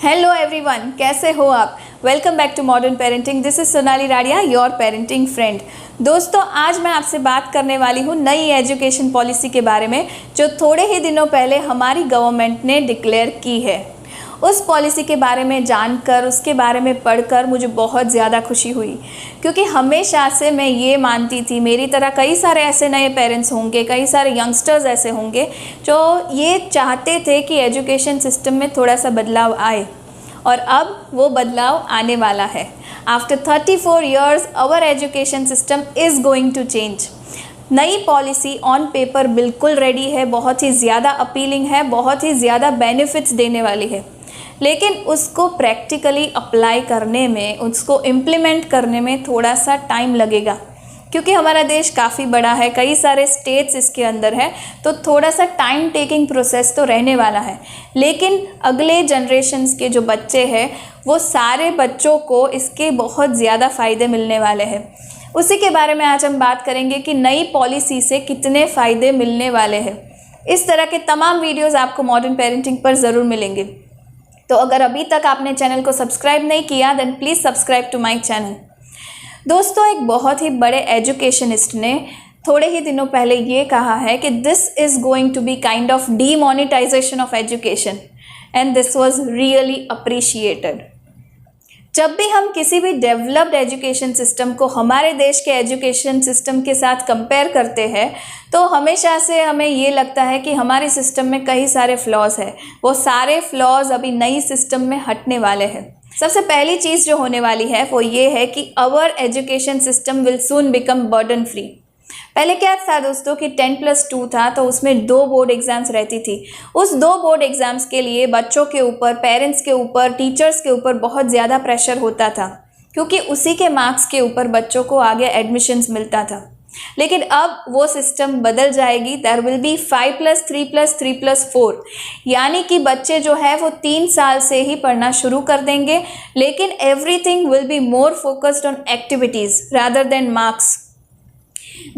Hello everyone, कैसे हो आप। Welcome back to modern parenting. This is Sonali Radia, your parenting friend. दोस्तों, आज मैं आपसे बात करने वाली हूँ नई एजुकेशन पॉलिसी के बारे में जो थोड़े ही दिनों पहले हमारी गवर्नमेंट ने डिक्लेयर की है। उस पॉलिसी के बारे में जानकर, उसके बारे में पढ़कर मुझे बहुत ज़्यादा खुशी हुई, क्योंकि हमेशा से मैं ये मानती थी, मेरी तरह कई सारे ऐसे नए पेरेंट्स होंगे, कई सारे यंगस्टर्स ऐसे होंगे जो ये चाहते थे कि एजुकेशन सिस्टम में थोड़ा सा बदलाव आए, और अब वो बदलाव आने वाला है। After 34 years our education system is going to change. नई पॉलिसी ऑन पेपर बिल्कुल रेडी है, बहुत ही ज़्यादा अपीलिंग है, बहुत ही ज़्यादा बेनिफिट्स देने वाली है, लेकिन उसको प्रैक्टिकली अप्लाई करने में, उसको इम्प्लीमेंट करने में थोड़ा सा टाइम लगेगा, क्योंकि हमारा देश काफ़ी बड़ा है, कई सारे स्टेट्स इसके अंदर है, तो थोड़ा सा टाइम टेकिंग प्रोसेस तो रहने वाला है। लेकिन अगले जनरेशन्स के जो बच्चे हैं, वो सारे बच्चों को इसके बहुत ज़्यादा फ़ायदे मिलने वाले हैं। उसी के बारे में आज हम बात करेंगे कि नई पॉलिसी से कितने फ़ायदे मिलने वाले हैं। इस तरह के तमाम वीडियोज़ आपको मॉडर्न पेरेंटिंग पर ज़रूर मिलेंगे। तो अगर अभी तक आपने चैनल को सब्सक्राइब नहीं किया, then please subscribe to my channel. दोस्तों, एक बहुत ही बड़े एजुकेशनिस्ट ने थोड़े ही दिनों पहले ये कहा है कि this is going to be kind of demonetisation of education, and this was really appreciated. जब भी हम किसी भी डेवलप्ड एजुकेशन सिस्टम को हमारे देश के एजुकेशन सिस्टम के साथ कंपेयर करते हैं, तो हमेशा से हमें ये लगता है कि हमारे सिस्टम में कई सारे फ्लॉज हैं। वो सारे फ्लॉज अभी नई सिस्टम में हटने वाले हैं। सबसे पहली चीज़ जो होने वाली है वो ये है कि our education system will soon become burden free. पहले क्या था दोस्तों कि 10+2 था, तो उसमें 2 बोर्ड एग्ज़ाम्स रहती थी। उस 2 बोर्ड एग्ज़ाम्स के लिए बच्चों के ऊपर, पेरेंट्स के ऊपर, टीचर्स के ऊपर बहुत ज़्यादा प्रेशर होता था, क्योंकि उसी के मार्क्स के ऊपर बच्चों को आगे एडमिशन्स मिलता था। लेकिन अब वो सिस्टम बदल जाएगी। देयर विल बी 5+3+3+4, यानी कि बच्चे जो है वो 3 साल से ही पढ़ना शुरू कर देंगे, लेकिन everything will be more focused on activities rather than marks.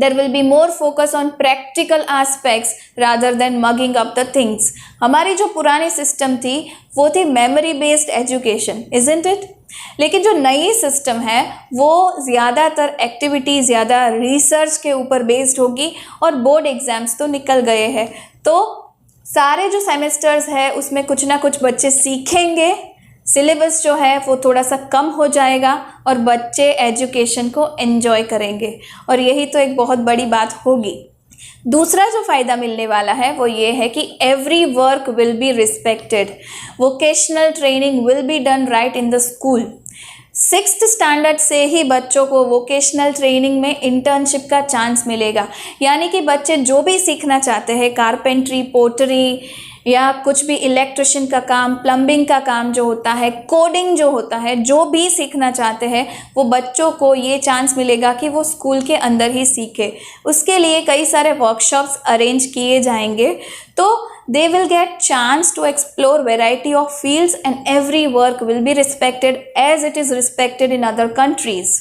There will be more focus on practical aspects rather than mugging up the things. हमारी जो पुरानी सिस्टम थी वो थी memory based education, isn't it? लेकिन जो नई सिस्टम है वो ज़्यादातर एक्टिविटी, ज़्यादा रिसर्च के ऊपर बेस्ड होगी, और बोर्ड एग्ज़ाम्स तो निकल गए हैं, तो सारे जो सेमेस्टर्स है उसमें कुछ ना कुछ बच्चे सीखेंगे, सिलेबस जो है वो थोड़ा सा कम हो जाएगा, और बच्चे एजुकेशन को एंजॉय करेंगे, और यही तो एक बहुत बड़ी बात होगी। दूसरा जो फ़ायदा मिलने वाला है वो ये है कि every work will be respected. Vocational training will be done right in the school. 6th standard से ही बच्चों को वोकेशनल ट्रेनिंग में इंटर्नशिप का चांस मिलेगा, यानी कि बच्चे जो भी सीखना चाहते हैं, कारपेंट्री, पोटरी, या कुछ भी इलेक्ट्रिशियन का काम, प्लम्बिंग का काम जो होता है, कोडिंग जो होता है, जो भी सीखना चाहते हैं, वो बच्चों को ये चांस मिलेगा कि वो स्कूल के अंदर ही सीखे। उसके लिए कई सारे वर्कशॉप्स अरेंज किए जाएंगे, तो they will get chance to explore variety of fields, and every work will be respected as it is respected in other countries.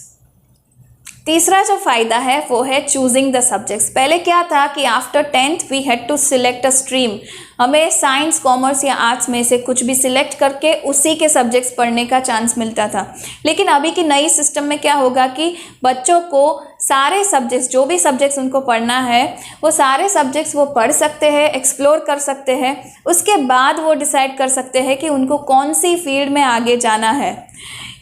तीसरा जो फ़ायदा है वो है चूजिंग द सब्जेक्ट्स। पहले क्या था कि after 10th we had to select a stream. हमें साइंस, कॉमर्स या आर्ट्स में से कुछ भी सिलेक्ट करके उसी के सब्जेक्ट्स पढ़ने का चांस मिलता था। लेकिन अभी की नई सिस्टम में क्या होगा कि बच्चों को सारे सब्जेक्ट्स, जो भी सब्जेक्ट्स उनको पढ़ना है, वो सारे सब्जेक्ट्स वो पढ़ सकते हैं, एक्सप्लोर कर सकते हैं। उसके बाद वो डिसाइड कर सकते हैं कि उनको कौन सी फील्ड में आगे जाना है।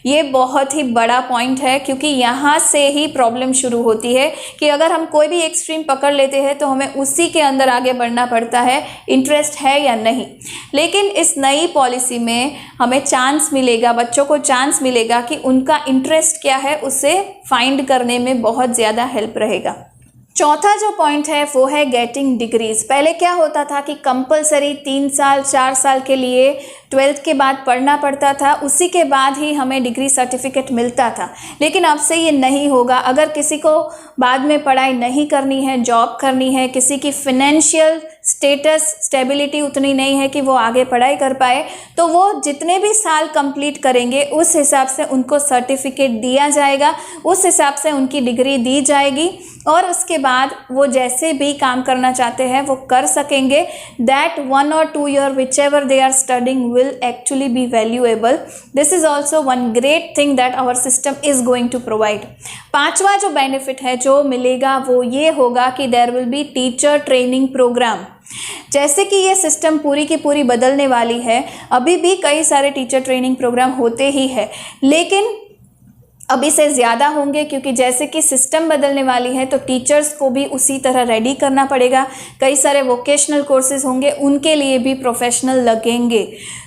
ये बहुत ही बड़ा पॉइंट है, क्योंकि यहाँ से ही प्रॉब्लम शुरू होती है कि अगर हम कोई भी एक स्ट्रीम पकड़ लेते हैं तो हमें उसी के अंदर आगे बढ़ना पड़ता है, इंटरेस्ट है या नहीं। लेकिन इस नई पॉलिसी में हमें चांस मिलेगा, बच्चों को चांस मिलेगा कि उनका इंटरेस्ट क्या है, उसे फाइंड करने में बहुत ज़्यादा हेल्प रहेगा। चौथा जो पॉइंट है वो है गेटिंग डिग्रीज। पहले क्या होता था कि कंपलसरी 3 साल 4 साल के लिए 12th के बाद पढ़ना पड़ता था, उसी के बाद ही हमें डिग्री सर्टिफिकेट मिलता था। लेकिन अब से ये नहीं होगा। अगर किसी को बाद में पढ़ाई नहीं करनी है, जॉब करनी है, किसी की फिनेंशियल स्टेटस, स्टेबिलिटी उतनी नहीं है कि वो आगे पढ़ाई कर पाए, तो वो जितने भी साल कंप्लीट करेंगे उस हिसाब से उनको सर्टिफिकेट दिया जाएगा, उस हिसाब से उनकी डिग्री दी जाएगी, और उसके बाद वो जैसे भी काम करना चाहते हैं वो कर सकेंगे. That 1 or 2 year whichever they are studying will actually be valuable. This is also one great thing that our system is going to provide. पांचवा जो बेनिफिट है जो मिलेगा वो ये होगा कि there will be teacher training program. जैसे कि ये सिस्टम पूरी की पूरी बदलने वाली है, अभी भी कई सारे टीचर ट्रेनिंग प्रोग्राम होते ही है, लेकिन अभी से ज़्यादा होंगे क्योंकि जैसे कि सिस्टम बदलने वाली है तो टीचर्स को भी उसी तरह रेडी करना पड़ेगा. कई सारे वोकेशनल कोर्सेज होंगे, उनके लिए भी प्रोफेशनल लगेंगे,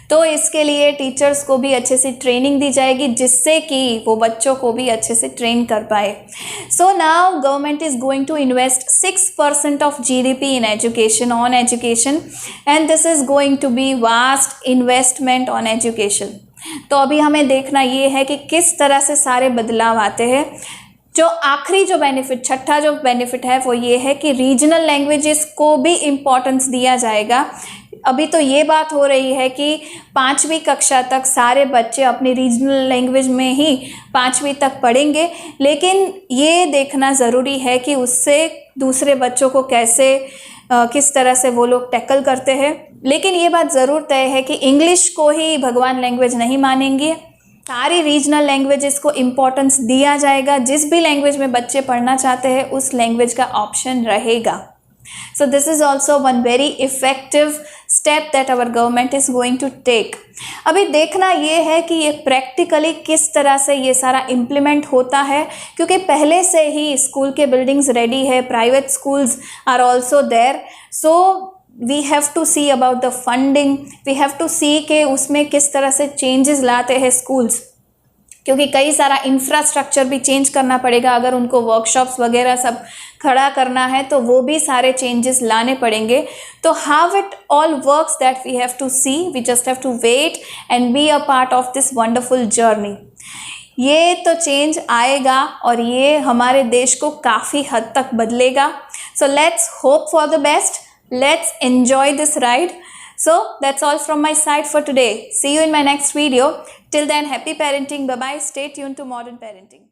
तो इसके लिए टीचर्स को भी अच्छे से ट्रेनिंग दी जाएगी जिससे कि वो बच्चों को भी अच्छे से ट्रेन कर पाए. So now government is going to invest 6% of GDP in education, on education, and this is going to be vast investment on education. तो अभी हमें देखना ये है कि किस तरह से सारे बदलाव आते हैं. जो आखिरी जो बेनिफिट, छठा जो बेनिफिट है वो ये है कि रीजनल लैंग्वेजेस को भी इम्पोर्टेंस दिया जाएगा. अभी तो ये बात हो रही है कि 5वीं कक्षा तक सारे बच्चे अपनी रीजनल लैंग्वेज में ही 5वीं तक पढ़ेंगे, लेकिन ये देखना ज़रूरी है कि उससे दूसरे बच्चों को कैसे किस तरह से वो लोग टैकल करते हैं. लेकिन ये बात ज़रूर तय है कि इंग्लिश को ही भगवान लैंग्वेज नहीं मानेंगे, सारी रीजनल लैंग्वेजेस को इम्पोर्टेंस दिया जाएगा. जिस भी लैंग्वेज में बच्चे पढ़ना चाहते हैं उस लैंग्वेज का ऑप्शन रहेगा. So this is also one very effective step that our government is going to take. अभी देखना ये है कि ये प्रैक्टिकली किस तरह से ये सारा इम्प्लीमेंट होता है, क्योंकि पहले से ही स्कूल के बिल्डिंग्स रेडी है, private schools are also there. So we have to see about the funding, we have to see कि उसमें किस तरह से चेंजेस लाते हैं स्कूल्स, क्योंकि कई सारा इंफ्रास्ट्रक्चर भी चेंज करना पड़ेगा. अगर उनको वर्कशॉप्स वगैरह सब खड़ा करना है तो वो भी सारे चेंजेस लाने पड़ेंगे. तो how it all works that we have to see, we just have to wait and be a part of this wonderful journey. ये तो चेंज आएगा और ये हमारे देश को काफ़ी हद तक बदलेगा. So let's hope for the best, let's enjoy this ride. So that's all from my side for today. See you in my next video. Till then, happy parenting. Bye bye. Stay tuned to Modern Parenting.